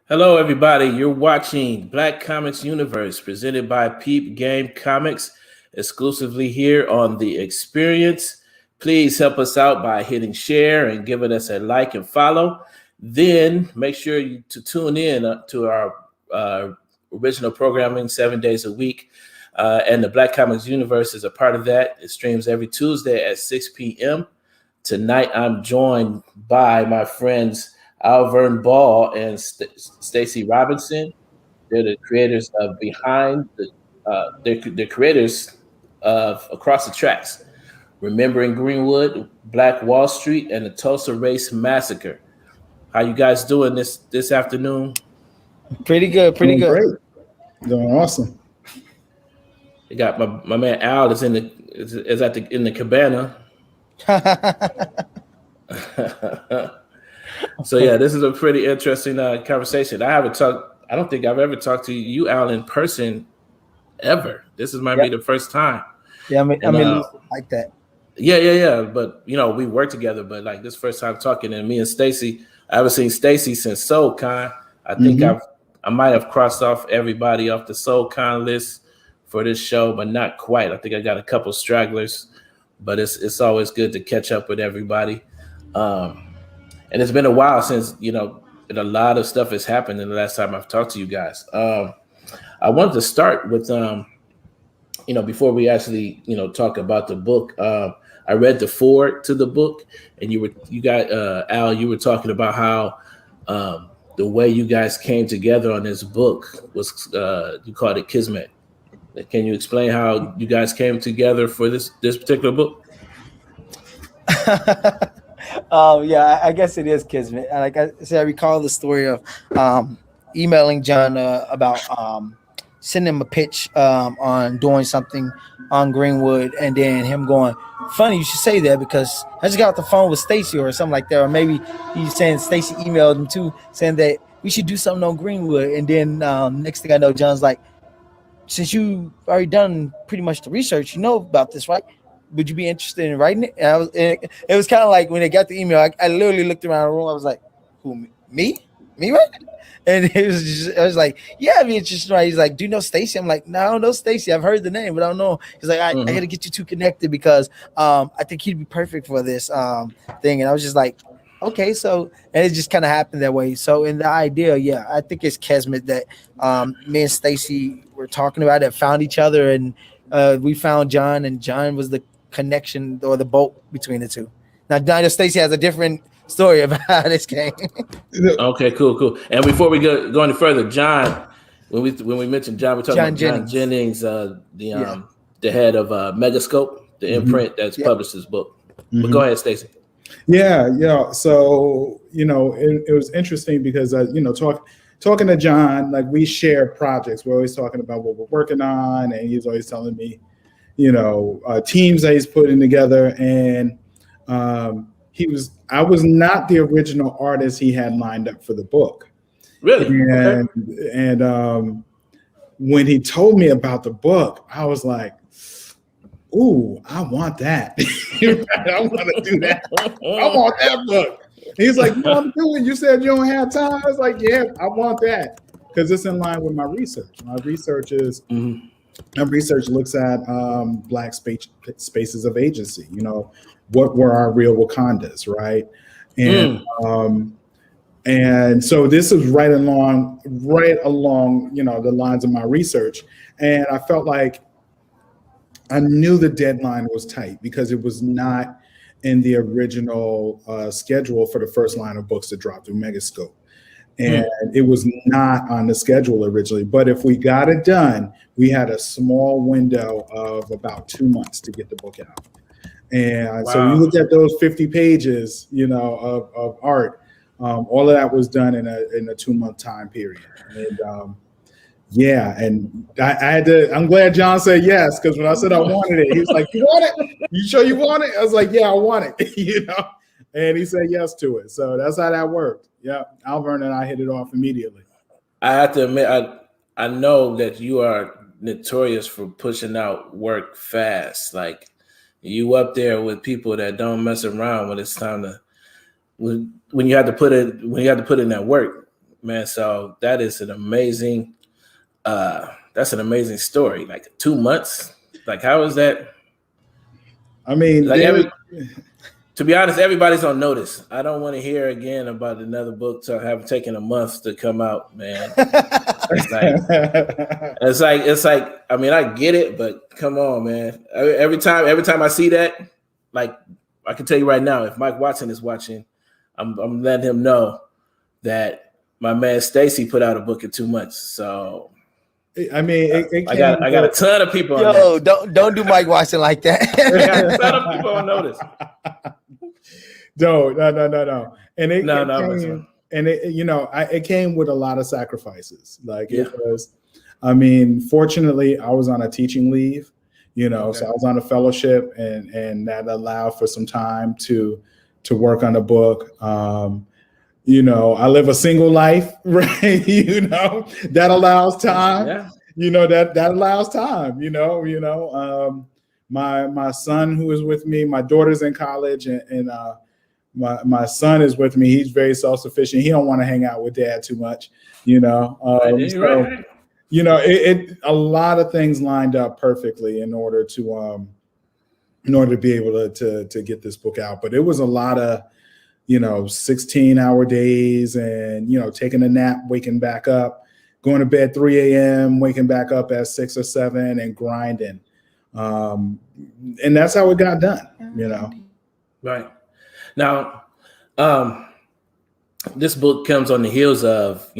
Hello, everybody. You're watching Black Comix Universe, presented by Peep Game Comics, exclusively here on The Experience. Please help us out by hitting share and giving us a like and follow. Then make sure to tune in to our original programming 7 days a week. And the Black Comix Universe is a part of that. It streams every Tuesday at 6 p.m. Tonight, I'm joined by my friends Alvern Ball and Stacy Robinson. They're the creators of they're creators of Across the Tracks, Remembering Greenwood, Black Wall Street, and the Tulsa Race Massacre. How you guys doing this afternoon? Pretty good. Great. Doing awesome. You got my man Al is in the cabana. So yeah, this is a pretty interesting conversation. I don't think I've ever talked to you, Al, in person ever. This might be the first time. Yeah, I mean like that. Yeah. But we work together. But like this first time talking, and me and Stacy, I haven't seen Stacy since SoulCon. I think I might have crossed off everybody off the SoulCon list for this show, but not quite. I think I got a couple stragglers, but it's always good to catch up with everybody. And it's been a while since, and a lot of stuff has happened in the last time I've talked to you guys. I wanted to start with, before we actually, talk about the book, I read the foreword to the book, and Al, you were talking about how the way you guys came together on this book was, you called it Kismet. Can you explain how you guys came together for this particular book? Yeah, I guess it is Kismet. Like I said, I recall the story of emailing John about sending him a pitch on doing something on Greenwood, and then him going, funny you should say that because I just got off the phone with Stacy or something like that, or maybe he's saying Stacy emailed him too, saying that we should do something on Greenwood. And then next thing I know, John's like, since you've already done pretty much the research, you know about this, right? Would you be interested in writing it? And it was kind of like when they got the email, I literally looked around the room. I was like, who, me? Me, right? And I was like, yeah, I'd be interested, right? He's like, do you know Stacy? I'm like, no, I don't know Stacy. I've heard the name, but I don't know. He's like, I got to get you two connected because I think he'd be perfect for this thing. And I was just like, okay, so, and it just kind of happened that way. So in the idea, yeah, I think it's Kismet that me and Stacy were talking about it, found each other, and we found John, and John was the connection or the boat between the two. Now Stacy has a different story about how this came. Okay, cool. And before we go any further, John, when we mentioned John, we're talking about John Jennings, the head of Megascope, the imprint that's published this book. But go ahead, Stacy. Yeah. So it was interesting because talking to John, like we share projects. We're always talking about what we're working on, and he's always telling me, teams that he's putting together. And I was not the original artist he had lined up for the book. Really? And when he told me about the book, I was like, ooh, I want that. I want to do that. I want that book. He's like, you want to do it? You said you don't have time. I was like, yeah, I want that because it's in line with my research. My research is my research looks at Black spaces of agency. What were our real Wakandas, right? And so this is right along the lines of my research, and I felt like I knew the deadline was tight because it was not in the original schedule for the first line of books to drop through Megascope. And it was not on the schedule originally. But if we got it done, we had a small window of about 2 months to get the book out. And so you look at those 50 pages, of art, all of that was done in a 2 month time period. And and I had to. I'm glad John said yes, because when I said I wanted it, he was like, "You want it? You sure you want it?" I was like, "Yeah, I want it." And he said yes to it. So that's how that worked. Yeah, Alvern and I hit it off immediately. I have to admit, I know that you are notorious for pushing out work fast. Like, You up there with people that don't mess around when it's time to when you have to put in that work, man. So that is an amazing that's an amazing story. Like 2 months. Like how is that? I mean, Like to be honest, everybody's on notice. I don't want to hear again about another book to have taken a month to come out, man. It's like. I mean, I get it, but come on, man. Every time I see that, like I can tell you right now, if Mike Watson is watching, I'm letting him know that my man Stacy put out a book in 2 months. So I mean, I got a ton of people. Yo, don't do Mike Watson like that. I got a ton of people on notice. No. And it came with a lot of sacrifices. Like it was, I mean, fortunately, I was on a teaching leave, so I was on a fellowship, and that allowed for some time to work on the book. I live a single life, right? That allows time. Yeah. That allows time. My son who is with me, my daughter's in college, and my son is with me. He's very self-sufficient. He don't want to hang out with dad too much, Right. A lot of things lined up perfectly in order to be able to get this book out. But it was a lot of 16-hour days, and taking a nap, waking back up, going to bed 3 a.m., waking back up at 6 or 7, and grinding. And that's how it got done. Right. Now, this book comes on the heels of,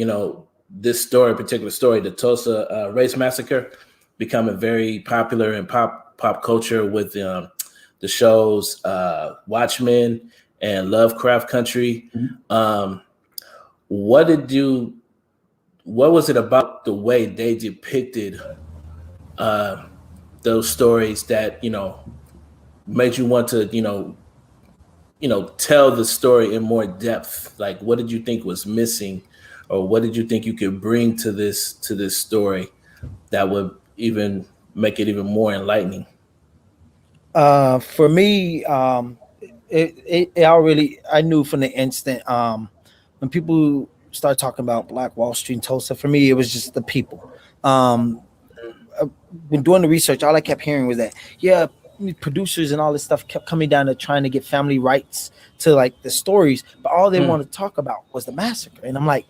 this particular story, the Tulsa race massacre, becoming very popular in pop culture with the shows Watchmen and Lovecraft Country. Mm-hmm. What was it about the way they depicted those stories that, made you want to, tell the story in more depth? Like, what did you think was missing, or what did you think you could bring to this story that would even make it even more enlightening? For me, I knew from the instant when people start talking about Black Wall Street and Tulsa, for me, it was just the people. When doing the research, all I kept hearing was that, producers and all this stuff kept coming down to trying to get family rights to like the stories, but all they wanted to talk about was the massacre. And I'm like,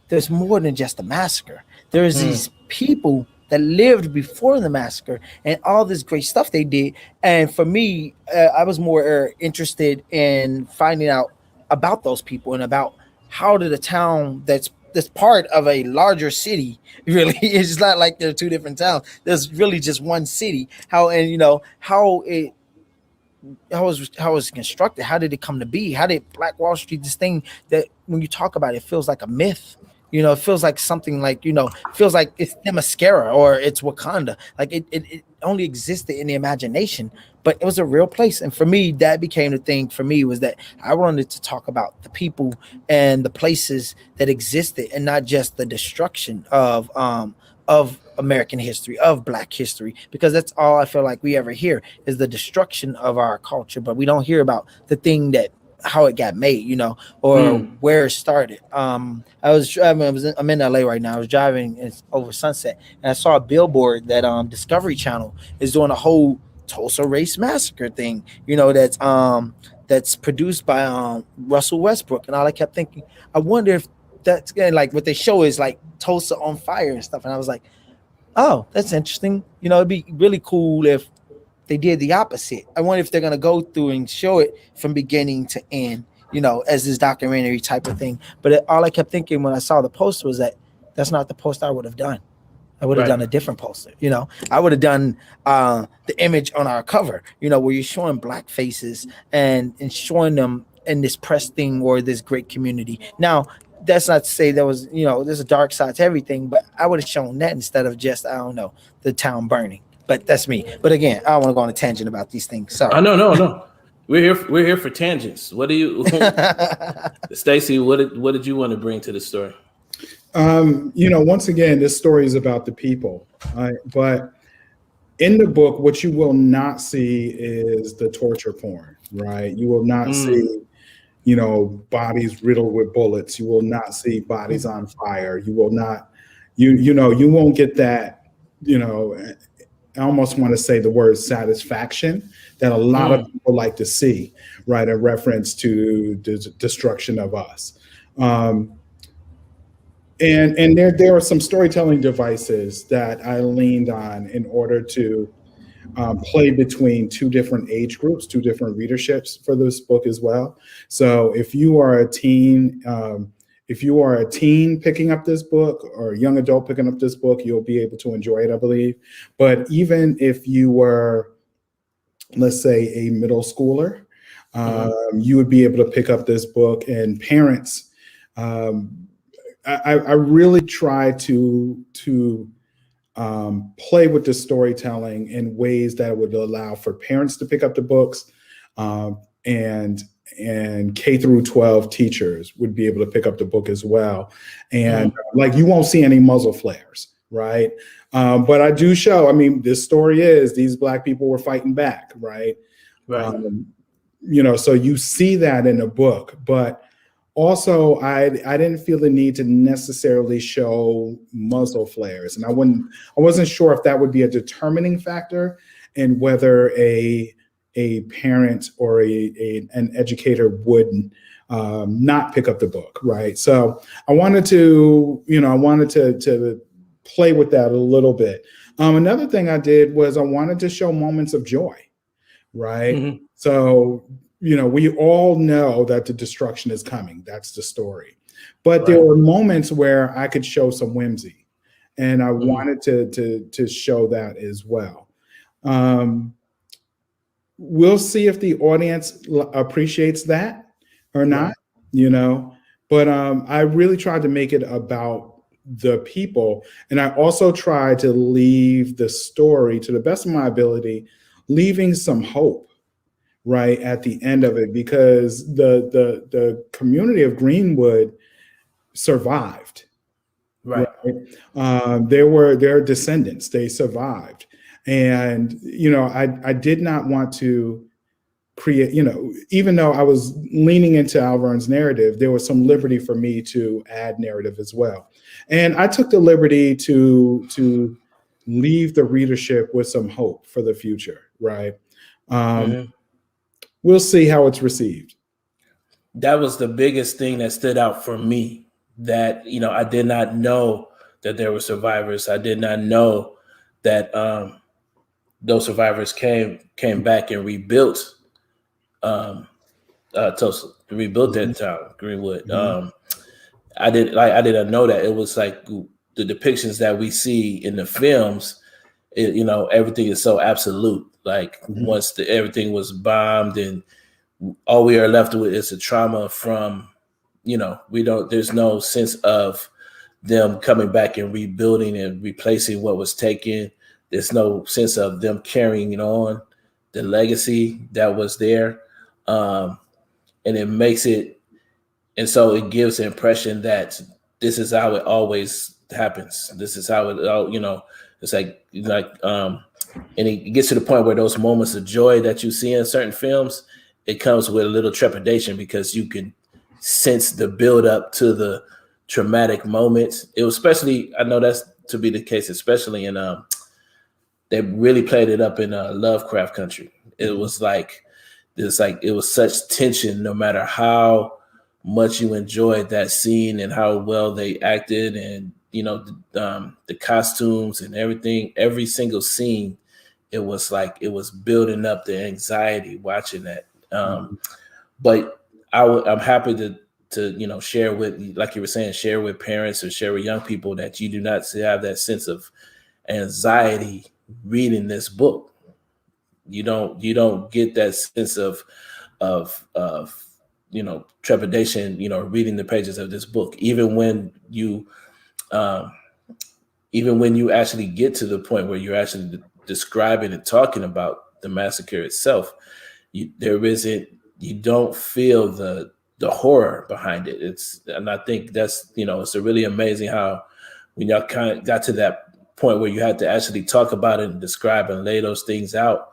there's more than just the massacre. There's these people that lived before the massacre and all this great stuff they did. And for me, I was more interested in finding out about those people and about how did a town that's part of a larger city, really, it's not like there are two different towns. There's really just one city. How it was constructed. How did it come to be? How did Black Wall Street, this thing that when you talk about it, it feels like a myth. It feels like something like, it feels like it's Themyscira or it's Wakanda. Like it only existed in the imagination, but it was a real place. And for me, that became the thing for me, was that I wanted to talk about the people and the places that existed, and not just the destruction of American history, of Black history, because that's all I feel like we ever hear is the destruction of our culture, but we don't hear about the thing that how it got made, or where it started. I'm in LA right now. I was driving over Sunset, and I saw a billboard that Discovery Channel is doing a whole Tulsa race massacre thing, that's produced by Russell Westbrook. And all I kept thinking, I wonder if that's like what they show is like Tulsa on fire and stuff. And I was like, oh, that's interesting. It'd be really cool if they did the opposite. I wonder if they're going to go through and show it from beginning to end, as this documentary type of thing. But all I kept thinking when I saw the poster was that that's not the poster I would have done. I would have done a different poster. I would have done the image on our cover, where you're showing Black faces and showing them in this press thing or this great community. Now, that's not to say there was, there's a dark side to everything, but I would have shown that instead of just, the town burning. But that's me. But again, I don't want to go on a tangent about these things. Sorry. No. We're here for tangents. What do you, Stacy? What did you want to bring to the story? Once again, this story is about the people, but in the book, what you will not see is the torture porn, right? You will not see, you know, bodies riddled with bullets. You will not see bodies on fire. You will not, you know, you won't get that, you know, I almost want to say the word satisfaction that a lot of people like to see, right? A reference to the destruction of us. And there are some storytelling devices that I leaned on in order to play between two different age groups, two different readerships for this book as well. So if you are a teen, picking up this book or a young adult picking up this book, you'll be able to enjoy it, I believe. But even if you were, let's say, a middle schooler, you would be able to pick up this book. And parents, I really try to play with the storytelling in ways that would allow for parents to pick up the books, and K through 12 teachers would be able to pick up the book as well. And like, you won't see any muzzle flares, right? But I do show, I mean, this story is these Black people were fighting back, right? Right. You know, so you see that in the book, but also I didn't feel the need to necessarily show muzzle flares, and I wasn't sure if that would be a determining factor in whether a parent or an educator would not pick up the book, right? So I wanted to play with that a little bit. Another thing I did was I wanted to show moments of joy, right? So, you know, we all know that the destruction is coming. That's the story. But there were moments where I could show some whimsy, and I wanted to show that as well. We'll see if the audience appreciates that or not, you know, but I really tried to make it about the people. And I also tried to leave the story, to the best of my ability, leaving some hope right at the end of it, because the community of Greenwood survived. Right. Their descendants, they survived. And, you know, I did not want to create, you know, even though I was leaning into Alverne's narrative, there was some liberty for me to add narrative as well. And I took the liberty to leave the readership with some hope for the future, right? We'll see how it's received. That was the biggest thing that stood out for me, that, you know, I did not know that there were survivors. I did not know that those survivors came back and rebuilt Tulsa, rebuilt that town, Greenwood. I didn't know that. It was like the depictions that we see in the films, you know, everything is so absolute. Like once everything was bombed, and all we are left with is a trauma from, you know, there's no sense of them coming back and rebuilding and replacing what was taken. There's no sense of them carrying on the legacy that was there. And it makes it, and so it gives the impression that this is how it always happens. This is how it, you know, it's like, and it gets to the point where those moments of joy that you see in certain films, it comes with a little trepidation, because you can sense the build up to the traumatic moments. It was especially, I know that's to be the case, especially in, they really played it up in Lovecraft Country. It was like, it was such tension, no matter how much you enjoyed that scene and how well they acted, and, you know, the costumes and everything, every single scene, it was like, it was building up the anxiety watching that. But I'm happy to, you know, share with, like you were saying, share with parents or share with young people that you do not have that sense of anxiety reading this book. You don't get that sense of you know, trepidation, you know, reading the pages of this book, even when you actually get to the point where you're actually describing and talking about the massacre itself. You don't feel the horror behind it. And I think that's, you know, it's a really amazing how when y'all kind of got to that point where you had to actually talk about it and describe and lay those things out,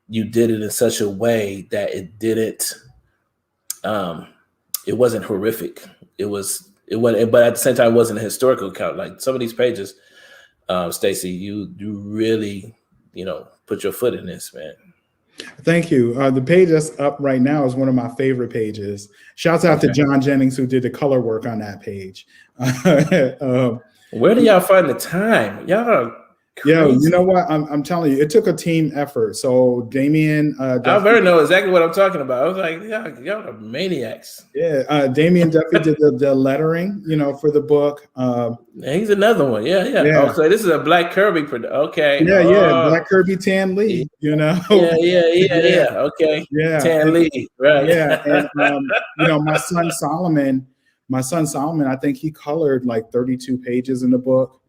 you did it in such a way that it didn't, it wasn't horrific. It wasn't, but at the same time, it wasn't a historical account. Like some of these pages, Stacey, you really, put your foot in this, man. Thank you. The page that's up right now is one of my favorite pages. Shouts out to John Jennings, who did the color work on that page. Where do y'all find the time? Y'all are crazy. Yo, you know what? I'm telling you, it took a team effort. So Damien, Alvaro knows exactly what I'm talking about. I was like, y'all are maniacs. Yeah, Damien Duffy did the lettering, for the book. He's another one. Yeah. Oh, so this is a Black Kirby. Okay. Yeah. Black Kirby Tan Lee. Yeah. Okay. Yeah. Tan Lee. Right. Yeah. And my son Solomon, I think he colored like 32 pages in the book.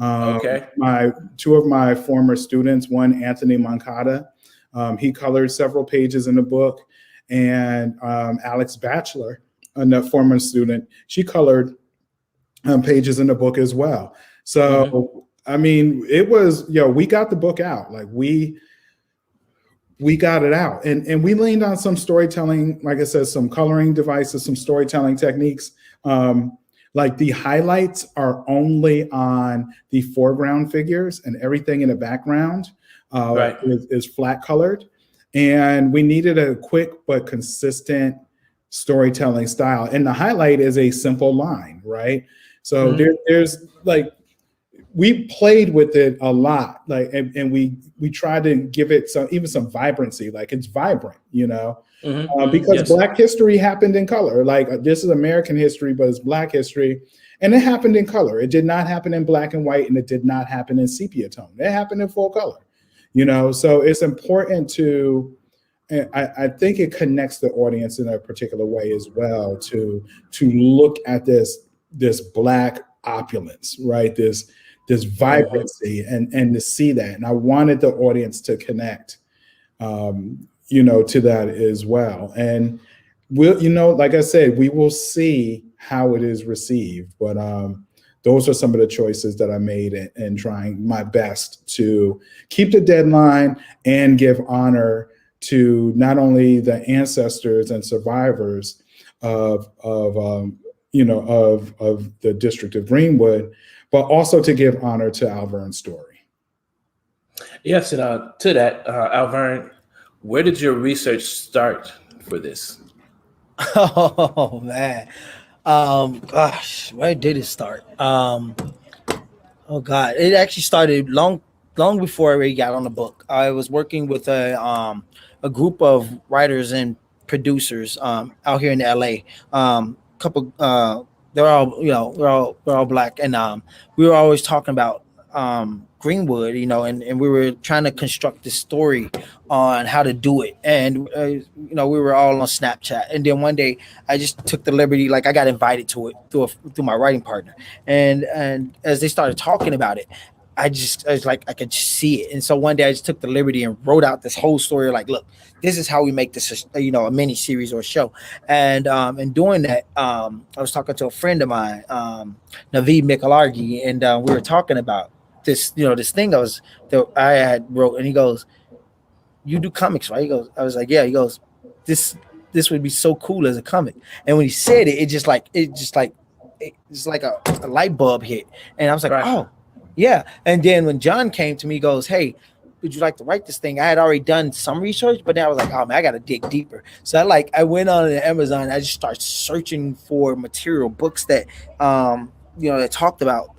Okay. Two of my former students, one Anthony Moncada, he colored several pages in the book, and Alex Batchelor, a former student, she colored pages in the book as well. So I mean, it was, we got the book out, like we got it out, and we leaned on some storytelling, like I said, some coloring devices, some storytelling techniques. Like the highlights are only on the foreground figures, and everything in the background is flat colored. And we needed a quick but consistent storytelling style. And the highlight is a simple line, right? So there's like, we played with it a lot, like, and we tried to give it even some vibrancy, like it's vibrant, because Black history happened in color. Like this is American history, but it's Black history, and it happened in color. It did not happen in black and white, and it did not happen in sepia tone. It happened in full color, So it's important to, I think it connects the audience in a particular way as well to look at this Black opulence, right? This vibrancy and to see that. And I wanted the audience to connect, to that as well. And we'll, like I said, we will see how it is received. But those are some of the choices that I made in trying my best to keep the deadline and give honor to not only the ancestors and survivors of the District of Greenwood, but also to give honor to Alverne's story. Yes, and to that, Alverne, where did your research start for this? Oh man, gosh, where did it start? Oh God, it actually started long before I really got on the book. I was working with a group of writers and producers out here in LA. They're all we're all Black, and we were always talking about Greenwood, and we were trying to construct this story on how to do it, and we were all on Snapchat, and then one day I just took the liberty, like I got invited to it through my writing partner, and as they started talking about it, I was like, I could just see it. And so one day I just took the liberty and wrote out this whole story. Like, look, this is how we make this, a mini series or a show. And in doing that, I was talking to a friend of mine, Naveed Mikalargi, and we were talking about this, this thing that I had wrote. And he goes, "You do comics, right?" He goes, I was like, "Yeah." He goes, this would be so cool as a comic. And when he said it, it's like a light bulb hit. And I was like, oh. Yeah. And then when John came to me, he goes, "Hey, would you like to write this thing?" I had already done some research, but then I was like, oh man, I got to dig deeper. So I went on to Amazon. I just started searching for material, books that, that talked about,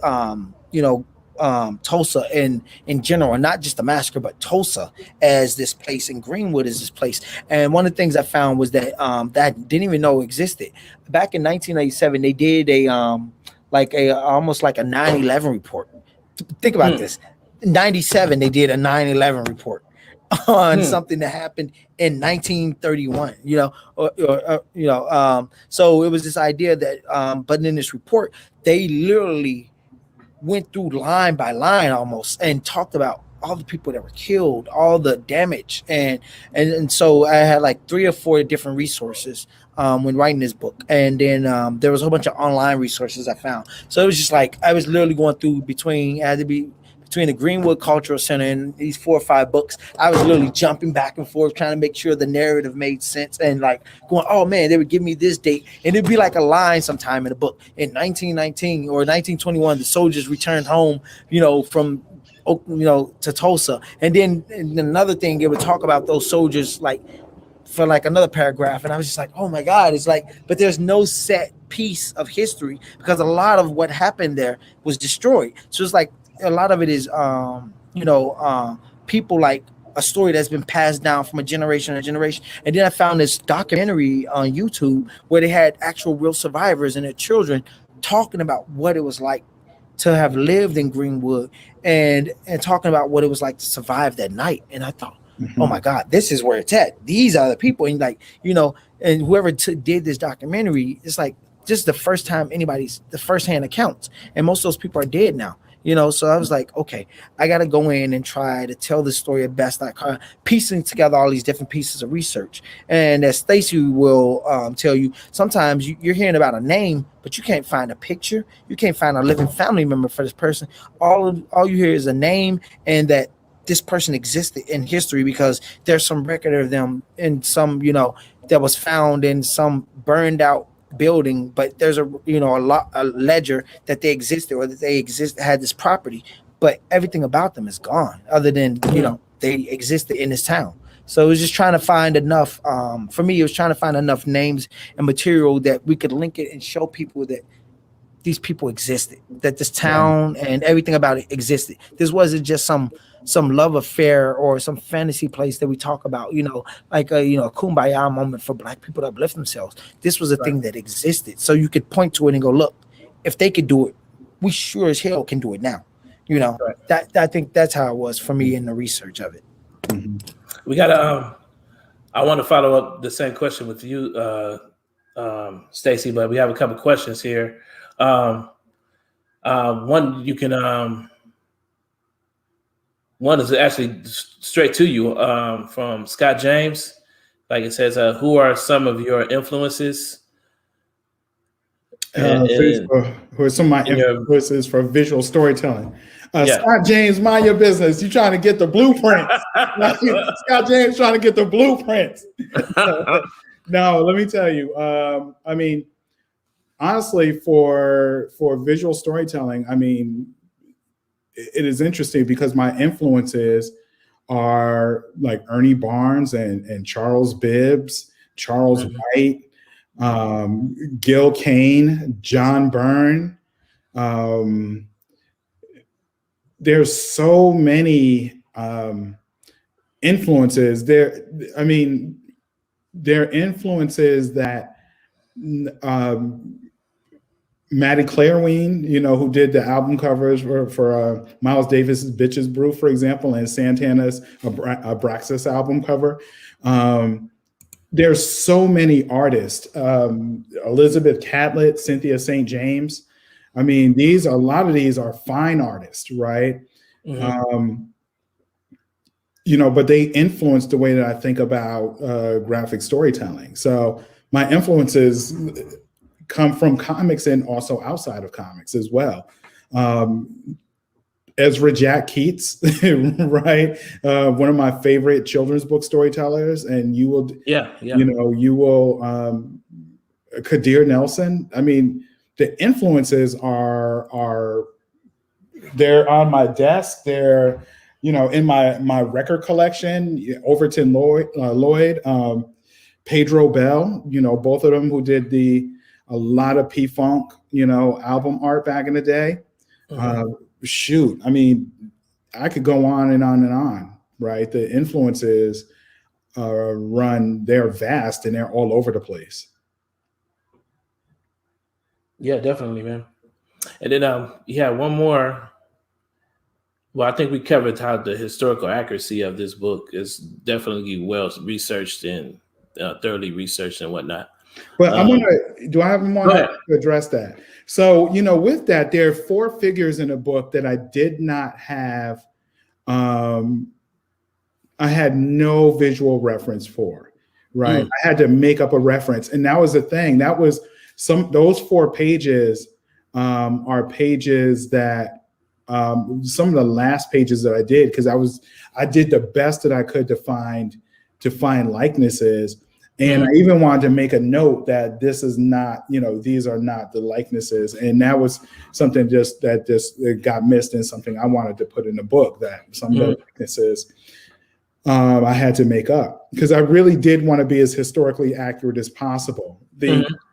Tulsa in general, not just the massacre, but Tulsa as this place, and Greenwood as this place. And one of the things I found was that that I didn't even know existed. Back in 1987, they did almost like a 9/11 report. Think about this. In 97, they did a 9/11 report on something that happened in 1931, so it was this idea that, but in this report, they literally went through line by line almost and talked about all the people that were killed, all the damage, and so I had like 3 or 4 different resources when writing this book, and then there was a whole bunch of online resources I found. So it was just like I was literally going through between I had to be between the Greenwood Cultural Center and these 4 or 5 books. I was literally jumping back and forth trying to make sure the narrative made sense, and like going, oh man, they would give me this date, and it'd be like a line sometime in the book in 1919 or 1921. The soldiers returned home, from to Tulsa, and then another thing, it would talk about those soldiers like for like another paragraph, and I was just like, oh my god, it's like, but there's no set piece of history because a lot of what happened there was destroyed. So it's like a lot of it is people, like a story that's been passed down from a generation to generation. And then I found this documentary on YouTube where they had actual real survivors and their children talking about what it was like to have lived in Greenwood and talking about what it was like to survive that night. And I thought, oh my God, this is where it's at. These are the people. And like, and whoever did this documentary, it's like just the first time the firsthand accounts. And most of those people are dead now. So I was like, okay, I got to go in and try to tell the story as best I can, piecing together all these different pieces of research. And as Stacey will tell you, sometimes you're hearing about a name, but you can't find a picture. You can't find a living family member for this person. All you hear is a name and that this person existed in history because there's some record of them in some, that was found in some burned out building, but there's a ledger that they existed or that they had this property, but everything about them is gone other than they existed in this town. So it was just trying to find enough for me, it was trying to find enough names and material that we could link it and show people that these people existed, that this town and everything about it existed. This wasn't just some love affair or some fantasy place that we talk about, like a kumbaya moment for Black people to uplift themselves. This was a thing that existed. So you could point to it and go, look, if they could do it, we sure as hell can do it now. That I think that's how it was for me in the research of it. We got I want to follow up the same question with you, Stacey, but we have a couple questions here. One you can one is actually straight to you from Scott James. Like it says, who are some of your influences? Who are some of my influences for visual storytelling? Scott James, mind your business. You trying to get the blueprints. Scott James trying to get the blueprints. No, let me tell you. I mean, honestly, for visual storytelling, I mean, it is interesting because my influences are like Ernie Barnes and Charles Bibbs, Charles Wright, Gil Kane, John Byrne. There's so many influences there. I mean, they're influences that Maddie Clareween, who did the album covers for Miles Davis's "Bitches Brew," for example, and Santana's Abraxas album cover. There's so many artists. Elizabeth Catlett, Cynthia St. James. I mean, a lot of these are fine artists, right? But they influence the way that I think about graphic storytelling. So my influences come from comics and also outside of comics as well. Ezra Jack Keats, right? One of my favorite children's book storytellers, and you will, Kadir Nelson. I mean, the influences are they're on my desk. They're in my record collection. Overton Lloyd, Pedro Bell. Both of them who did a lot of P-Funk, album art back in the day. Shoot, I mean, I could go on and on and on, right? The influences they're vast and they're all over the place. Yeah, definitely, man. And then one more. Well, I think we covered how the historical accuracy of this book is definitely well researched and thoroughly researched and whatnot. But do I have a moment to address that? So, with that, there are 4 figures in the book that I did not have um, I had no visual reference for, right? Mm. I had to make up a reference. And that was the thing. That was those 4 pages are pages that some of the last pages that I did, because I did the best that I could to find likenesses. And I even wanted to make a note that this is not, these are not the likenesses. And that was something that got missed, and something I wanted to put in the book, that some of the likenesses I had to make up, because I really did want to be as historically accurate as possible.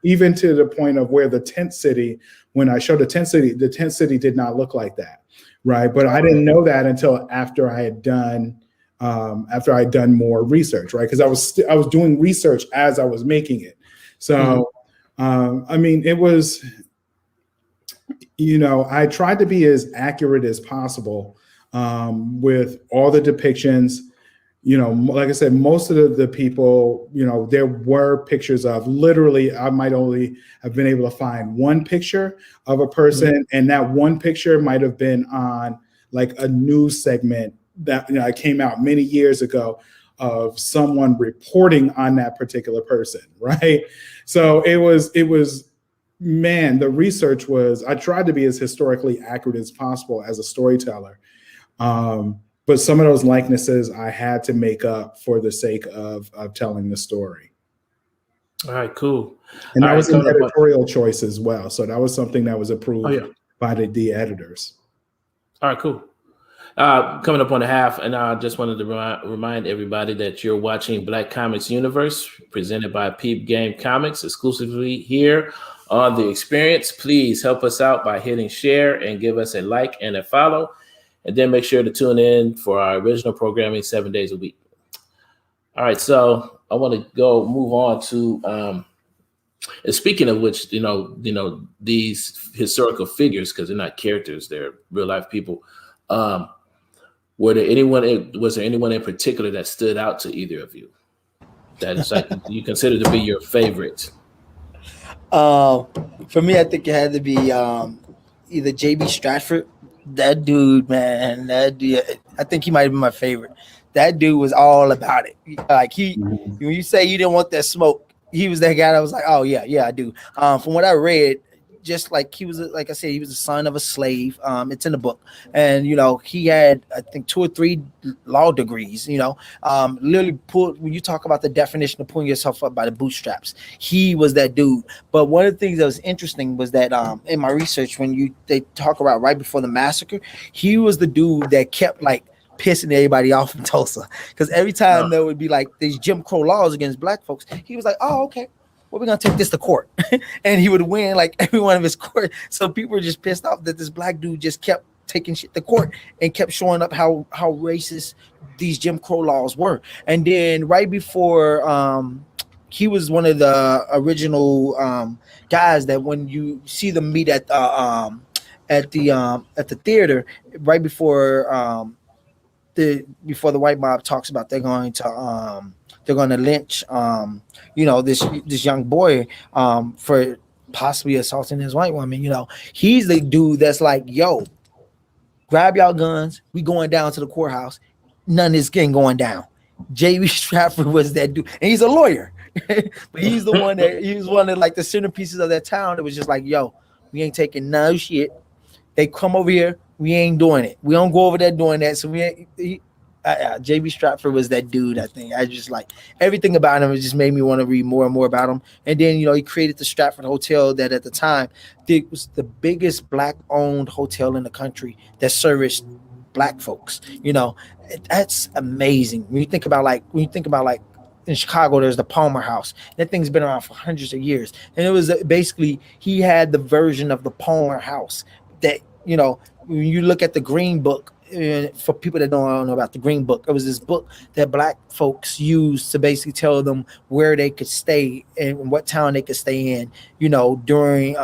Even to the point of where the tent city, when I showed the tent city did not look like that, right? But I didn't know that until after I had done more research, right? Because I was doing research as I was making it. So, I mean, it was, I tried to be as accurate as possible with all the depictions. Like I said, most of the people, there were pictures of, literally, I might only have been able to find one picture of a person, and that one picture might have been on like a news segment that came out many years ago of someone reporting on that particular person, right? So it was, man, the research was, I tried to be as historically accurate as possible as a storyteller. But some of those likenesses I had to make up for the sake of telling the story. All right, cool. And that was an editorial choice as well. So that was something that was approved by the editors. All right, cool. Coming up on the half, and I just wanted to remind everybody that you're watching Black Comix Universe, presented by Peep Game Comics, exclusively here on The Experience. Please help us out by hitting share and give us a like and a follow. And then make sure to tune in for our original programming 7 days a week. All right, so I want to move on to, and speaking of which, these historical figures, because they're not characters, they're real life people. Was there anyone in particular that stood out to either of you that is like you consider to be your favorite? For me, I think it had to be either J.B. Stratford. That dude, man, I think he might have been my favorite. That dude was all about it. Like when you say you didn't want that smoke, he was that guy that was like, oh yeah, I do. From what I read, just like he was, like I said, he was the son of a slave. It's in the book, and he had, I think, 2 or 3 law degrees. Literally when you talk about the definition of pulling yourself up by the bootstraps, he was that dude. But one of the things that was interesting was that in my research, when they talk about right before the massacre, he was the dude that kept like pissing everybody off in Tulsa, because every time there would be like these Jim Crow laws against black folks, he was like, oh, okay, well, we're gonna take this to court. And he would win like every one of his court. So people were just pissed off that this black dude just kept taking shit to court and kept showing up how racist these Jim Crow laws were. And then right before he was one of the original guys that when you see them meet at the theater right before the white mob talks about they're going to lynch this young boy for possibly assaulting his white woman. He's the dude that's like, yo, grab y'all guns, we going down to the courthouse. None of this ain't going down. J.B. Stratford was that dude, and he's a lawyer. But he was one of like the centerpieces of that town that was just like, yo, we ain't taking no shit. They come over here, we ain't doing it. We don't go over there doing that. So J.B. Stratford was that dude. I think I just like everything about him. It just made me want to read more and more about him. And then he created the Stratford Hotel that at the time it was the biggest black-owned hotel in the country that serviced black folks. That's amazing. When you think about like in Chicago, there's the Palmer House. That thing's been around for hundreds of years, and it was basically he had the version of the Palmer House that when you look at the Green Book. For people that don't know about the Green Book, it was this book that black folks used to basically tell them where they could stay and what town they could stay in, during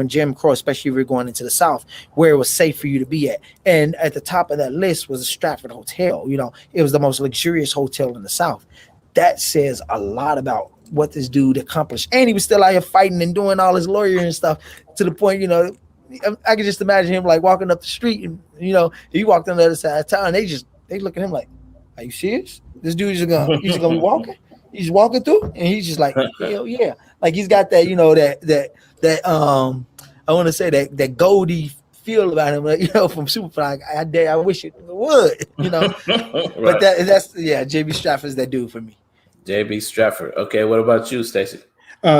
Jim Crow, especially if you're going into the South, where it was safe for you to be at. And at the top of that list was a Stratford Hotel. It was the most luxurious hotel in the South. That says a lot about what this dude accomplished. And he was still out here fighting and doing all his lawyering stuff to the point, I can just imagine him like walking up the street, and he walked on the other side of town. They look at him like, "Are you serious? This dude is gonna be walking? He's walking through?" And he's just like, "Hell yeah!" Like he's got that, that I want to say that Goldie feel about him, like, from Superfly. I wish it would, Right. But that's JB Stratford's that dude for me. JB Stratford. Okay, what about you, Stacey?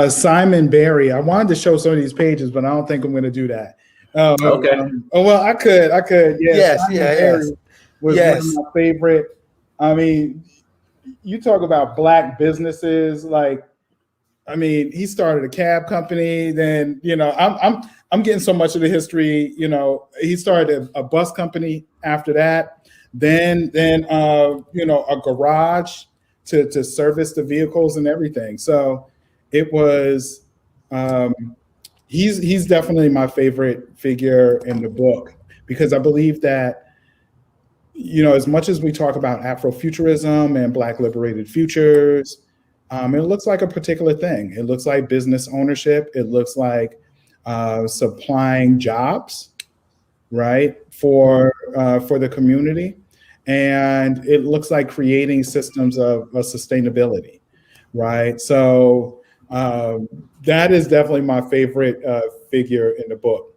Simon Barry. I wanted to show some of these pages, but I don't think I'm going to do that. Okay. Well, I could. Yeah. Yes. Simon Yeah. Barry Yes. was one of my favorite. I mean, you talk about Black businesses. Like, I mean, he started a cab company. Then, I'm getting so much of the history. He started a bus company after that. Then, a garage to service the vehicles and everything. So it was, he's definitely my favorite figure in the book, because I believe that, as much as we talk about Afrofuturism and Black liberated futures, it looks like a particular thing. It looks like business ownership. It looks like supplying jobs, right, for the community. And it looks like creating systems of sustainability, right? So that is definitely my favorite figure in the book.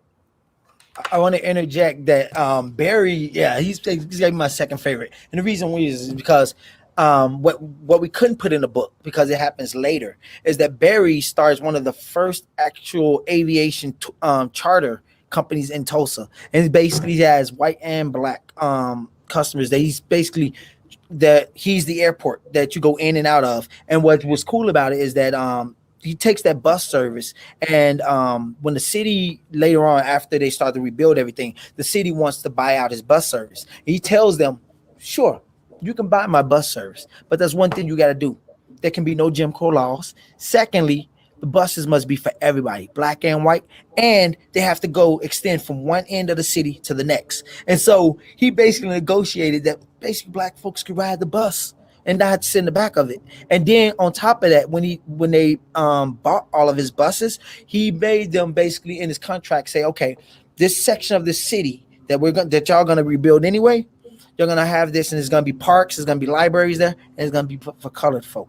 I want to interject that Barry, he's my second favorite, and the reason is because what we couldn't put in the book, because it happens later, is that Barry starts one of the first actual aviation charter companies in Tulsa, and basically he has white and Black customers. That he's the airport that you go in and out of. And what was cool about it is that he takes that bus service, and when the city later on, after they start to rebuild everything, the city wants to buy out his bus service. He tells them, "Sure, you can buy my bus service, but there's one thing you got to do. There can be no Jim Crow laws. Secondly, the buses must be for everybody, Black and white, and they have to extend from one end of the city to the next." And so he basically negotiated that basically Black folks could ride the bus and not have to sit in the back of it. And then on top of that, when they bought all of his buses, he made them basically in his contract say, "Okay, this section of the city that y'all gonna rebuild anyway, you're gonna have this, and it's gonna be parks, there's gonna be libraries there, and it's gonna be for colored folk."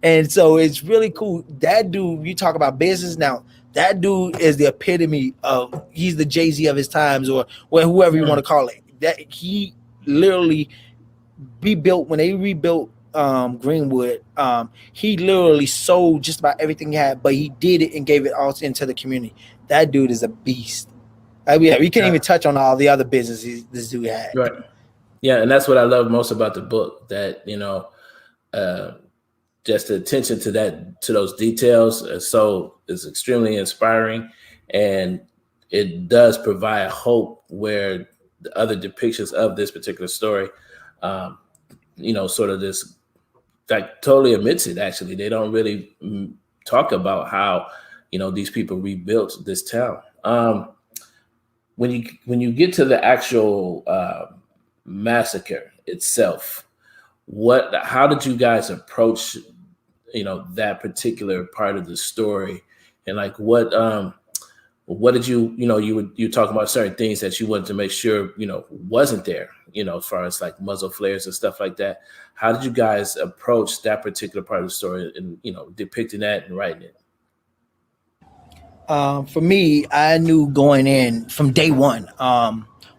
And so it's really cool. That dude, you talk about business now, that dude is the epitome of, he's the Jay-Z of his times, or whoever you want to call it. That he literally when they rebuilt Greenwood, he literally sold just about everything he had, but he did it and gave it all into the community. That dude is a beast. We can't even touch on all the other businesses this dude had. Right. Yeah, and that's what I love most about the book, that just the attention to those details is extremely inspiring, and it does provide hope where the other depictions of this particular story, sort of this, like, totally omits it. Actually, they don't really talk about how these people rebuilt this town. When you get to the actual massacre itself, how did you guys approach that particular part of the story, and like what did you talk about certain things that you wanted to make sure wasn't there, as far as like muzzle flares and stuff like that. How did you guys approach that particular part of the story and depicting that and writing it? For me, I knew going in from day one,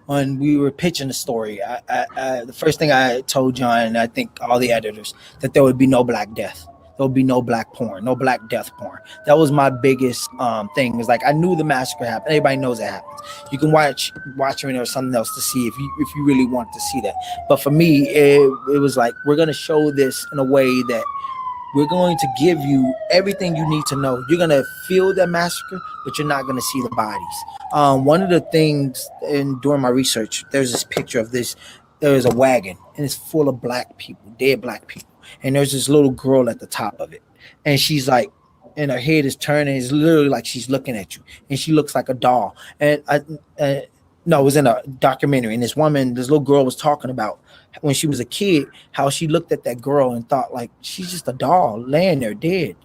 when we were pitching the story, the first thing I told John, and I think all the editors, that there would be no Black death. There would be no Black porn, no Black death porn. That was my biggest thing. It's like, I knew the massacre happened. Everybody knows it happens. You can watch it or something else to see if you really want to see that. But for me, it was like, we're going to show this in a way that we're going to give you everything you need to know. You're going to feel the massacre, but you're not going to see the bodies. One of the things, during my research, there's this picture of this. There is a wagon, and it's full of Black people, dead Black people. And there's this little girl at the top of it. And she's like, and her head is turning. It's literally like she's looking at you. And she looks like a doll. And no, it was in a documentary. And this little girl was talking about when she was a kid, how she looked at that girl and thought, like, she's just a doll laying there dead,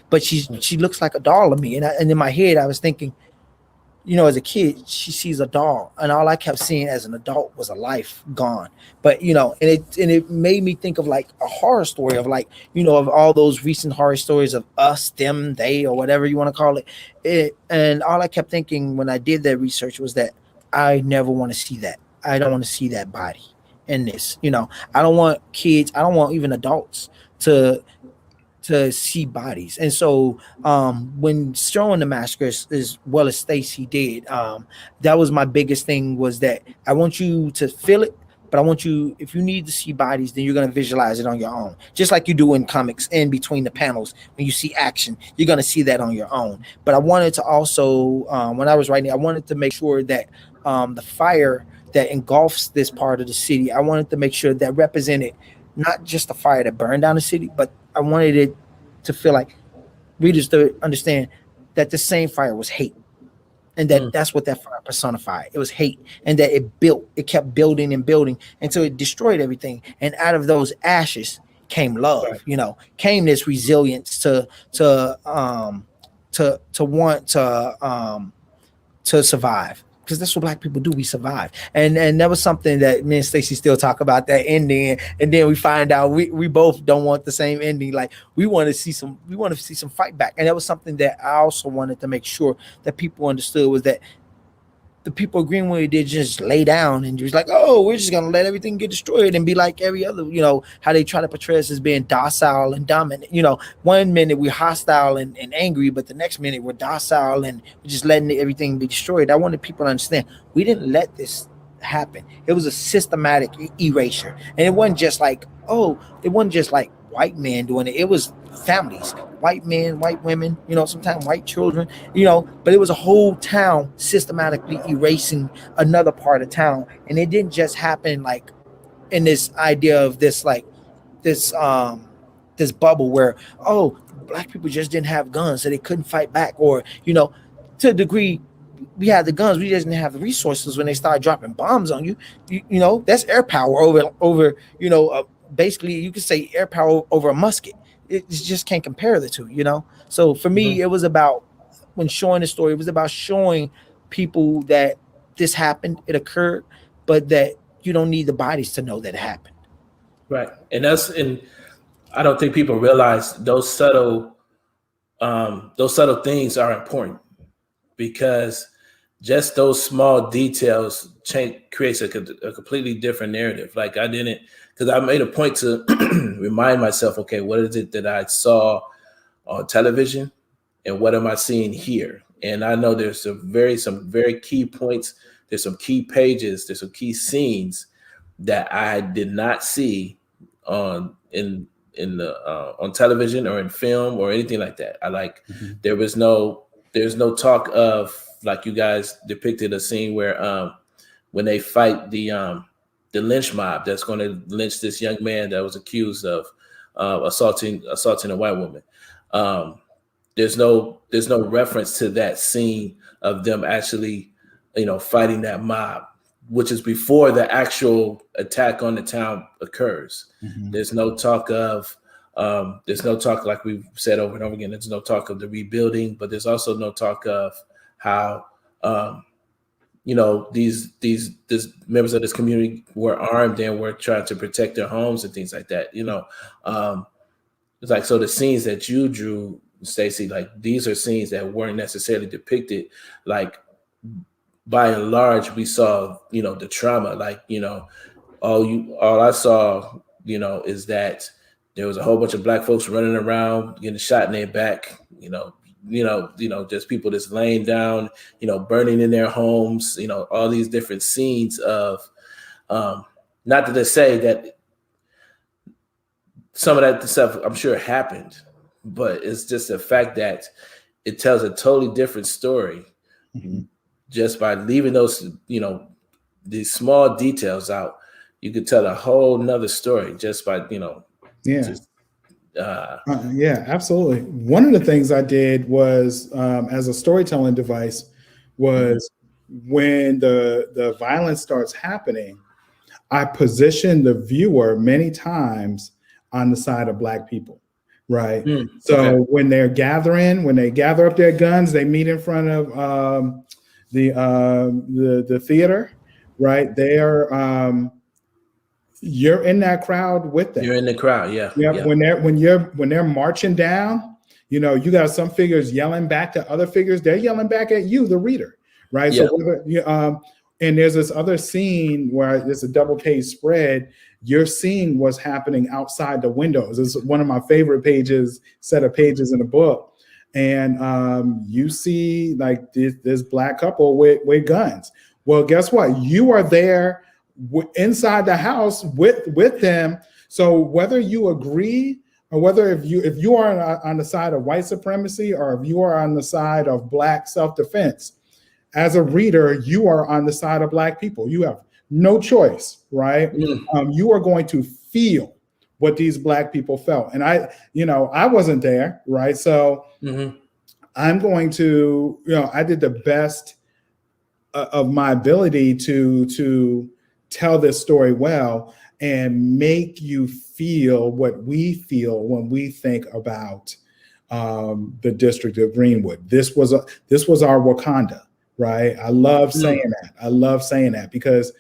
But she looks like a doll to me. And in my head, I was thinking, you know, as a kid, she sees a doll, and all I kept seeing as an adult was a life gone. But you know, and it made me think of like a horror story of like, you know, of all those recent horror stories of us, them, they, or whatever you want to call it. And all I kept thinking when I did that research was that I never want to see that. I don't want to see that body in this. You know, I don't want kids. I don't want even adults to see bodies. And so when showing the massacres as well as Stacy did, that was my biggest thing, was that I want you to feel it, but I want you, if you need to see bodies, then you're going to visualize it on your own, just like you do in comics. In between the panels, when you see action, you're going to see that on your own. But I wanted to also, when I was writing, I wanted to make sure that the fire that engulfs this part of the city, I wanted to make sure that represented not just the fire that burned down the city, but I wanted it to feel like readers to understand that the same fire was hate, and that that's what that fire personified. It was hate, and that it kept building and building until it destroyed everything. And out of those ashes came love. Right. You know, came this resilience to want to survive. Because that's what Black people do. We survive. And that was something that me and Stacey still talk about, that ending. And then we find out we both don't want the same ending. Like we want to see some fight back. And that was something that I also wanted to make sure that people understood, was that the people of Greenwood did just lay down and just like, oh, we're just gonna let everything get destroyed and be like every other, you know, how they try to portray us as being docile and dominant. You know, one minute we're hostile and angry, but the next minute we're docile and we're just letting everything be destroyed. I wanted people to understand we didn't let this happen. It was a systematic erasure. And it wasn't just like white men doing it. It was families, white men, white women, you know, sometimes white children, you know, but it was a whole town systematically erasing another part of town. And it didn't just happen like in this idea of this, like this bubble where, oh, Black people just didn't have guns, so they couldn't fight back. Or, you know, to a degree, we had the guns, we just didn't have the resources when they started dropping bombs on you. You know, that's air power over you know, basically you could say air power over a musket. It just can't compare the two, you know? So for me, it was about, when showing the story, it was about showing people that this happened, it occurred, but that you don't need the bodies to know that it happened. Right. And I don't think people realize those subtle things are important, because just those small details creates a completely different narrative. Like because I made a point to remind myself, okay, what is it that I saw on television and what am I seeing here? And I know there's some very key points. There's some key pages. There's some key scenes that I did not see on television or in film or anything like that. There's no talk of, like you guys depicted a scene where when they fight the lynch mob that's going to lynch this young man that was accused of assaulting a white woman. There's no reference to that scene of them actually, you know, fighting that mob, which is before the actual attack on the town occurs. There's no talk like we've said over and over again. There's no talk of the rebuilding, but there's also no talk of how you know, these members of this community were armed and were trying to protect their homes and things like that. You know, it's like, so the scenes that you drew, Stacey, like these are scenes that weren't necessarily depicted. Like by and large, we saw, you know, the trauma. Like, you know, all I saw, you know, is that there was a whole bunch of Black folks running around getting shot in their back. You know, just people just laying down, you know, burning in their homes, you know, all these different scenes of, not to say that some of that stuff I'm sure happened, but it's just the fact that it tells a totally different story just by leaving those, you know, these small details out. You could tell a whole nother story just by, you know, yeah, absolutely. One of the things I did was, as a storytelling device, was when the violence starts happening, I position the viewer many times on the side of Black people, right? So when they gather up their guns, they meet in front of the theater, right? You're in that crowd with them. You're in the crowd, yeah. Yeah, when they're marching down, you know, you got some figures yelling back to other figures. They're yelling back at you, the reader, right? Yeah. So and there's this other scene where there's a double page spread. You're seeing what's happening outside the windows. It's one of my favorite set of pages in the book. And you see like this black couple with guns. Well, guess what? You are there inside the house with them. So whether you agree or whether if you are on the side of white supremacy or if you are on the side of black self-defense, as a reader, you are on the side of black people. You have no choice, right? You are going to feel what these black people felt. And I wasn't there, right? So I'm going to, I did the best of my ability to tell this story well and make you feel what we feel when we think about the District of Greenwood. This was our Wakanda, right? I love saying that. I love saying that because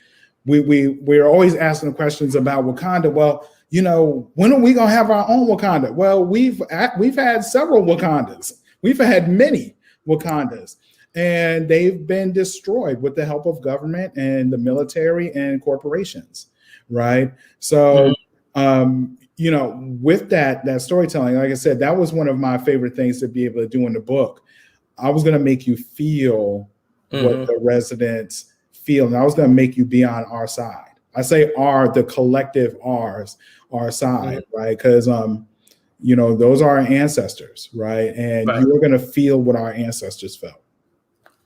we're always asking questions about Wakanda. Well, when are we gonna have our own Wakanda? Well, we've had several Wakandas. We've had many Wakandas, and they've been destroyed with the help of government and the military and corporations, right? So, with that storytelling, like I said, that was one of my favorite things to be able to do in the book. I was going to make you feel what the residents feel, and I was going to make you be on our side. I say the collective ours, our side, right? Because those are our ancestors, right? And you are going to feel what our ancestors felt.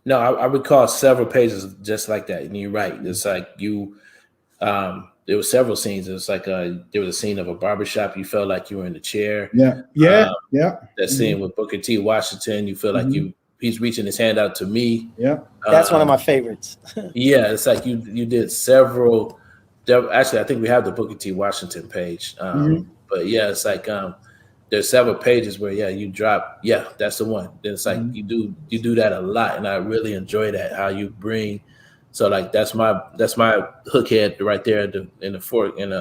No, I recall several pages just like that, and you're right. It's like there were several scenes. It was like there was a scene of a barbershop. You felt like you were in the chair. Yeah. That scene with Booker T. Washington, you feel like he's reaching his hand out to me. Yeah, that's one of my favorites. Yeah, it's like you did several. Actually, I think we have the Booker T. Washington page. But yeah, it's like there's several pages where you drop. Yeah, that's the one. Then it's like you do that a lot, and I really enjoy that. How you bring. So like that's my hook head right there in the foreground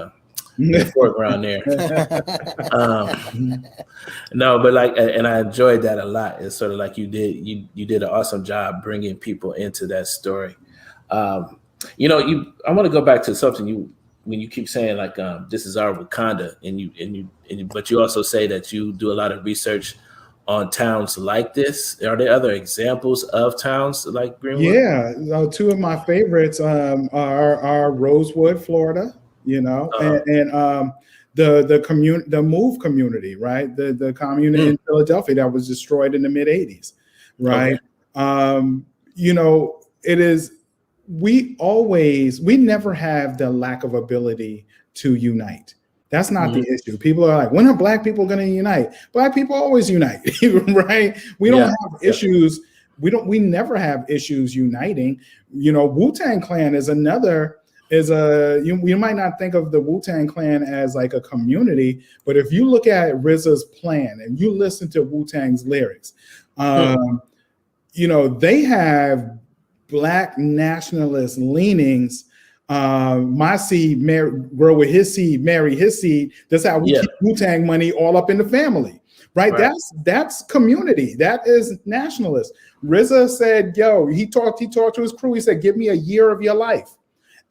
there. No, but like, and I enjoyed that a lot. It's sort of like you did an awesome job bringing people into that story. I want to go back to something when you keep saying like this is our Wakanda, but you also say that you do a lot of research on towns like this. Are there other examples of towns like Greenwood? Yeah, two of my favorites are Rosewood, Florida, and the Move community, right? The commune in Philadelphia that was destroyed in the mid '80s, right? Okay. It is. We never have the lack of ability to unite. That's not the issue. People are like, when are black people going to unite? Black people always unite, right? We don't have issues. We never have issues uniting. Wu-Tang Clan is you might not think of the Wu-Tang Clan as like a community, but if you look at RZA's plan and you listen to Wu-Tang's lyrics, they have black nationalist leanings. My seed grow with his seed, marry his seed. That's how we keep Wu-Tang money all up in the family, right? That's community. That is nationalist. RZA said, he talked to his crew. He said, give me a year of your life.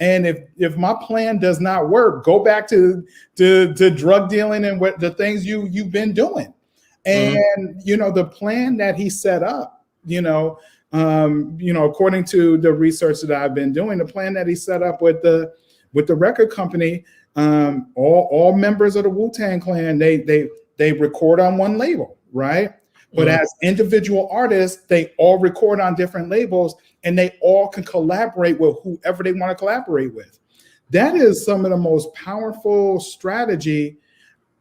And if my plan does not work, go back to drug dealing and what the things you've been doing. And the plan that he set up, according to the research that I've been doing, the plan that he set up with the record company, all members of the Wu-Tang Clan, they record on one label, right? But as individual artists, they all record on different labels, and they all can collaborate with whoever they want to collaborate with. That is some of the most powerful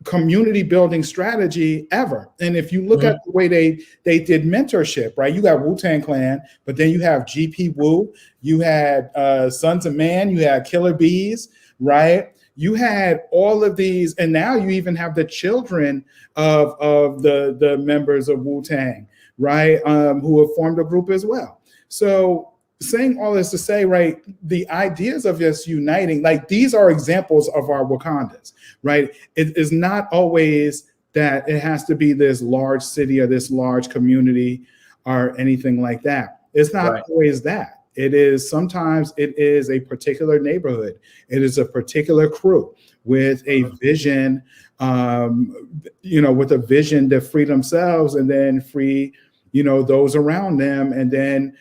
community building strategy ever. And if you look at the way they did mentorship, right? You got Wu-Tang Clan, but then you have GP Wu, you had Sons of Man, you had Killer Bees, right? You had all of these, and now you even have the children of the members of Wu-Tang, right? Who have formed a group as well. So saying all this to say, right, the ideas of us uniting, like these are examples of our Wakandas, right? It is not always that it has to be this large city or this large community or anything like that. It's not always that. It is sometimes it is a particular neighborhood. It is a particular crew with a vision, with a vision to free themselves and then free, those around them, and then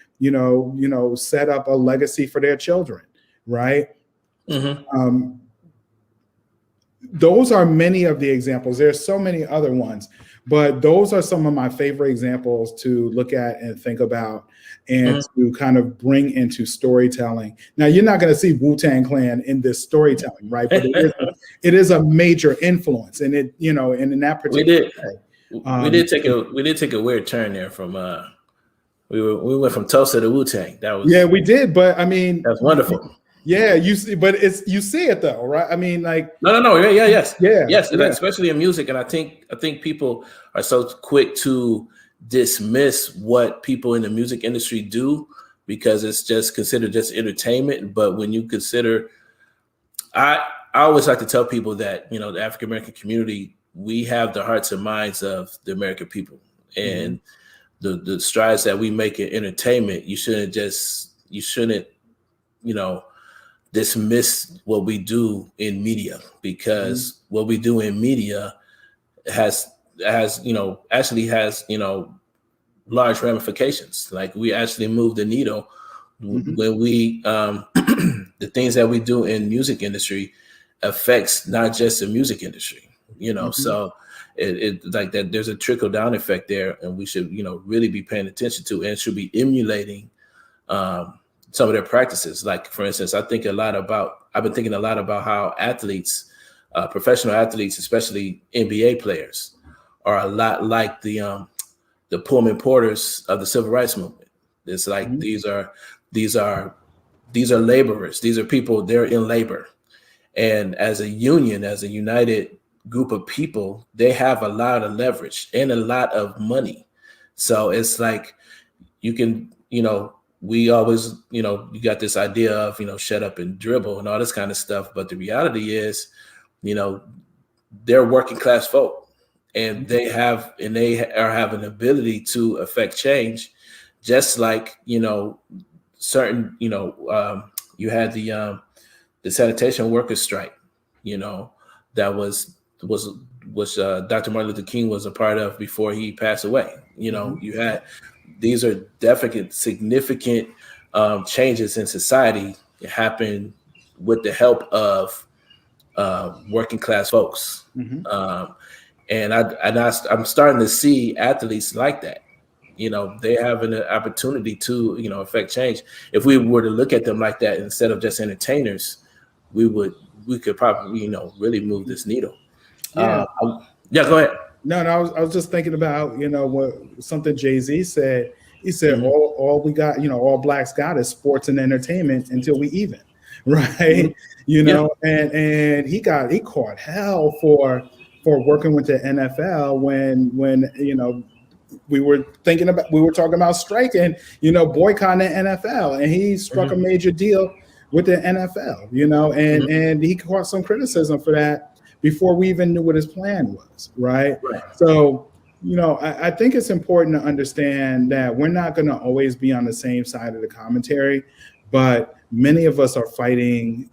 set up a legacy for their children, right? Mm-hmm. Those are many of the examples. There's so many other ones, but those are some of my favorite examples to look at and think about and to kind of bring into storytelling. Now, you're not going to see Wu-Tang Clan in this storytelling, right? But it is a major influence, and and in that particular we did take a weird turn there from we went from Tulsa to Wu-Tang. That was we did, but I mean that's wonderful. Yeah, you see it though, right? I mean, like yes. Yeah. Especially in music, and I think people are so quick to dismiss what people in the music industry do because it's just considered just entertainment. But when you consider, I always like to tell people that the African American community, we have the hearts and minds of the American people, and the strides that we make in entertainment, you shouldn't dismiss what we do in media, because what we do in media has large ramifications. Like, we actually move the needle when we the things that we do in music industry affects not just the music industry, so it like that there's a trickle down effect there, and we should really be paying attention to and should be emulating some of their practices. Like, for instance, I've been thinking a lot about how athletes, professional athletes, especially NBA players, are a lot like the Pullman Porters of the Civil Rights Movement. It's like these are laborers. These are people, they're in labor. And as a union, as a united group of people, they have a lot of leverage and a lot of money. So it's like you can, we always, you got this idea of, shut up and dribble and all this kind of stuff. But the reality is, they're working class folk, and they are having an ability to affect change, just like, certain, you had the sanitation workers strike, that was Dr. Martin Luther King was a part of before he passed away. You had, these are definitely significant changes in society happen with the help of working class folks. And I'm starting to see athletes like that. They have an opportunity to, affect change. If we were to look at them like that instead of just entertainers, we could probably, really move this needle. Yeah. Go ahead. No, I was just thinking about, what something Jay-Z said. He said, all we got, all blacks got is sports and entertainment until we even, right? And he caught hell for working with the NFL when we were talking about striking, boycotting the NFL, and he struck a major deal with the NFL, and he caught some criticism for that before we even knew what his plan was, right? So, I think it's important to understand that we're not going to always be on the same side of the commentary, but many of us are fighting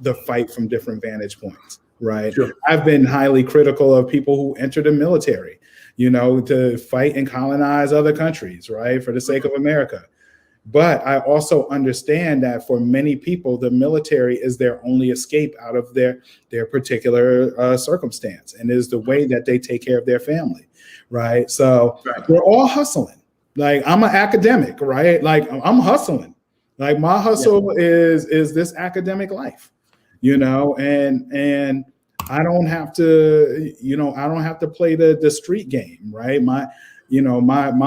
the fight from different vantage points, right? Sure. I've been highly critical of people who enter the military, to fight and colonize other countries, right, for the sake of America. But I also understand that for many people, the military is their only escape out of their particular circumstance, and is the way that they take care of their family, right? So we're all hustling. Like, I'm an academic, right? Like, I'm hustling. Like, my hustle is this academic life, and I don't have to, play the street game, right? My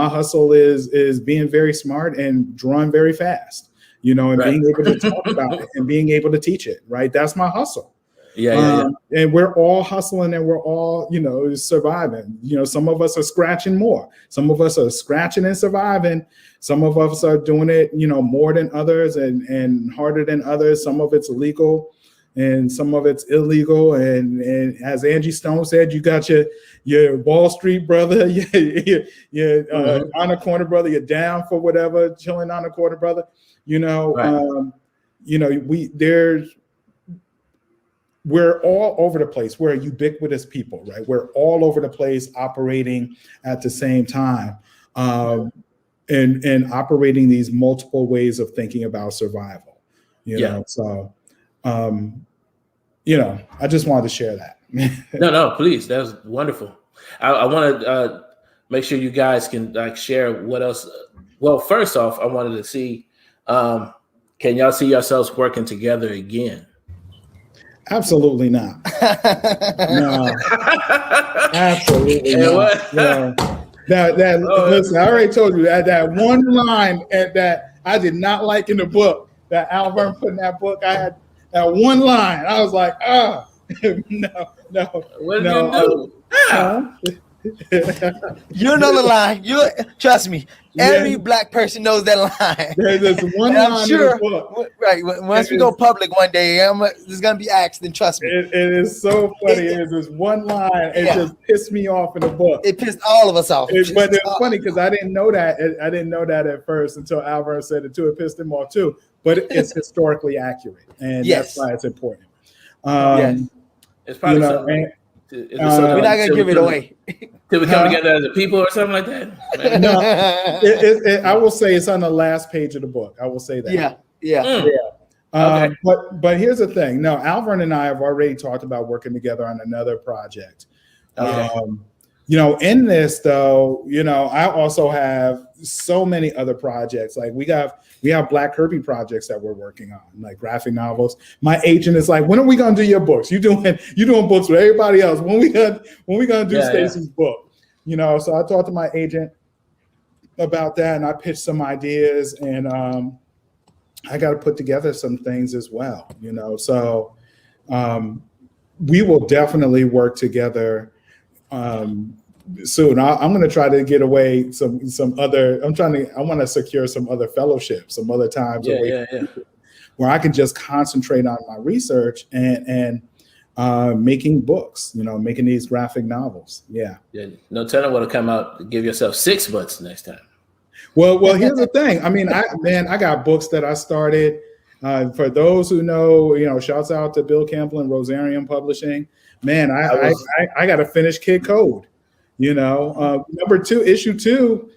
hustle is being very smart and drawing very fast, and being able to talk about it and being able to teach it, right? That's my hustle, And we're all hustling and we're all, surviving. Some of us are scratching more. Some of us are scratching and surviving. Some of us are doing it, more than others and harder than others. Some of it's legal and some of it's illegal. And as Angie Stone said, you got your Wall Street brother, your on the corner brother, you're down for whatever, chilling on the corner brother. We're all over the place. We're ubiquitous people, right? We're all over the place operating at the same time and operating these multiple ways of thinking about survival, So, I just wanted to share that. No, please. That was wonderful. I want to make sure you guys can share what else. Well, first off, I wanted to see, can y'all see yourselves working together again? Absolutely not. No, absolutely not. No. Listen, I already told you that one line that I did not like in the book that Alvern put in that book. I had that one line. I was like, no. What did you do? You know the line. Trust me. Every black person knows that line. There's this one line I'm sure, in the book. Right. Once we go public one day, there's gonna be asked. Then trust me. It is so funny. There's this one line. It just pissed me off in the book. It pissed all of us off. But it's funny because I didn't know that. I didn't know that at first until Alvern said it too. It pissed him off too. But it's historically accurate, and that's why it's important. It's probably something. We're not gonna give it away. Did we come together as a people or something like that? No, I will say it's on the last page of the book. I will say that. Yeah. Okay. But here's the thing. No, Alvern and I have already talked about working together on another project. Okay. In this though, I also have so many other projects. Like we have Black Kirby projects that we're working on, like graphic novels. My agent is like, when are we gonna do your books? You doing books with everybody else. When we gonna do Stacey's book? So I talked to my agent about that and I pitched some ideas and I got to put together some things as well, So we will definitely work together soon. I'm going to try to get away some other. I want to secure some other fellowships, some other times where I can just concentrate on my research and making books. Making these graphic novels. Yeah. No telling what'll come out. Give yourself 6 months next time. Well, here's the thing. I mean, I got books that I started. For those who know, shouts out to Bill Campbell and Rosarium Publishing. Man, I got to finish Kid Code. Number 2, issue 2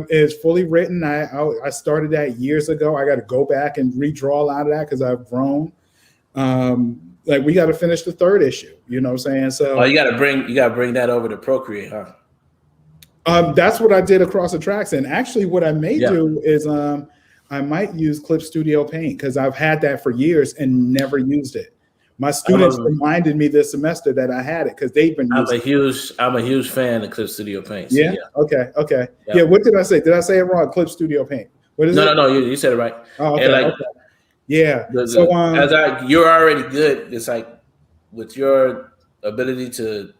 is fully written. I started that years ago. I got to go back and redraw a lot of that because I've grown. We got to finish the 3rd issue. You know what I'm saying? So you got to bring that over to Procreate, huh? That's what I did across the tracks. And actually, what I may do is I might use Clip Studio Paint because I've had that for years and never used it. My students reminded me this semester that I had it because they've been using it. I'm a huge fan of Clip Studio Paint. So yeah? Okay. Yeah, what did I say? Did I say it wrong? Clip Studio Paint. What is it? No, you said it right. Oh, okay. Okay. Yeah. You're already good. It's like with your ability to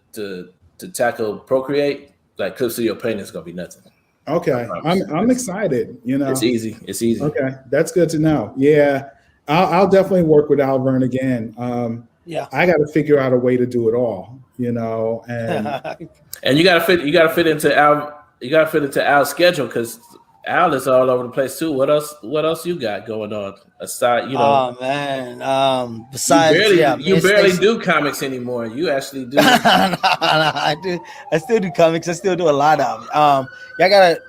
tackle Procreate, like Clip Studio Paint is gonna be nothing. Okay, I'm excited. It's easy. Okay, that's good to know. Yeah, I'll definitely work with Alvern again. I got to figure out a way to do it all. And and you got to fit into Al's schedule because Al is all over the place too. What else you got going on aside? Oh man. Besides, you barely do comics anymore. You actually do. No, I do. I still do comics. I still do a lot of it. I got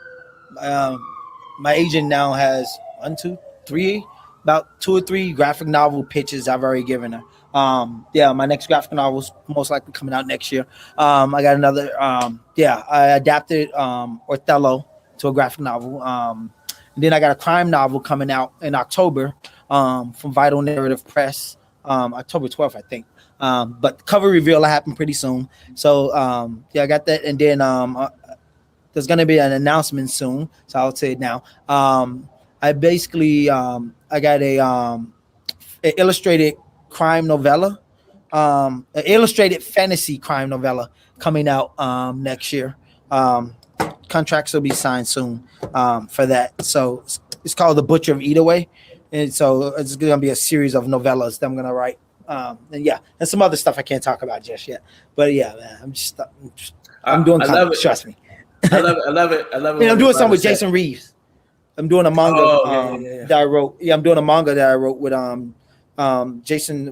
my agent now has 1, 2, 3, about 2 or 3 graphic novel pitches I've already given her. My next graphic novel is most likely coming out next year. I got another. I adapted Othello to a graphic novel. And then I got a crime novel coming out in October from Vital Narrative Press, October 12th, I think. But the cover reveal will happen pretty soon. So, I got that. And then there's going to be an announcement soon. So I'll say it now. I basically, I got a illustrated crime novella an illustrated fantasy crime novella coming out next year. Contracts will be signed soon for that. So it's called The Butcher of Eataway. And so it's going to be a series of novellas that I'm going to write. And some other stuff I can't talk about just yet. But yeah, man, I'm doing comics, trust me. I love it. I'm doing something with Jason Reeves. I'm doing a manga that I wrote. Yeah, I'm doing a manga that I wrote with Jason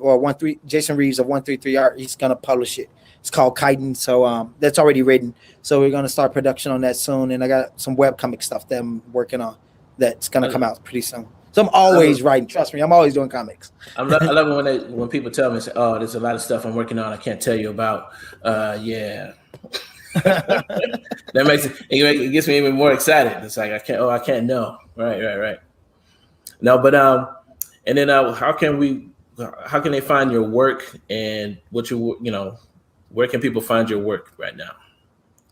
Reeves of 133 Art. He's gonna publish it. It's called Kaiden. So that's already written. So we're gonna start production on that soon. And I got some webcomic stuff that I'm working on that's gonna come out pretty soon. So I'm always writing. Trust me, I'm always doing comics. I love it when people tell me, say, "Oh, there's a lot of stuff I'm working on. I can't tell you about." Yeah. That makes it gets me even more excited. It's like I can't know. Right. No, but and then how can they find your work and where can people find your work right now?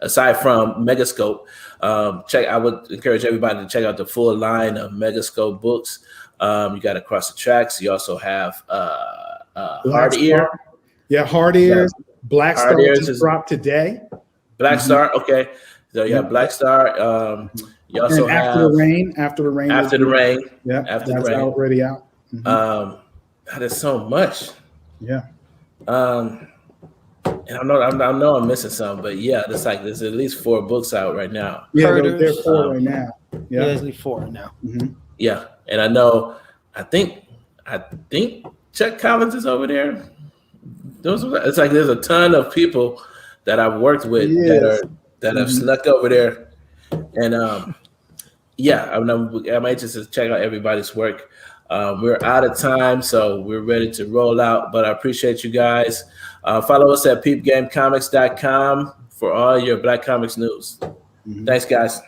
Aside from Megascope, I would encourage everybody to check out the full line of Megascope books. You got Across the Tracks. You also have Hard Ear. Yeah, Hard Ears. Black Star just dropped today. Black Star, okay. So yeah, Black Star. You also have After the Rain. Yeah, After the Rain. Already out. There's so much. Yeah. And I know I'm missing some, but yeah, there's at least 4 books out right now. Yeah, there are 4 right now. Yeah, there's only 4 now. Mm-hmm. Yeah, and I think Chuck Collins is over there. It's like there's a ton of people that I've worked with that have snuck over there, and I'm anxious to check out everybody's work. We're out of time, so we're ready to roll out. But I appreciate you guys. Follow us at peepgamecomics.com for all your Black Comics news. Thanks, guys.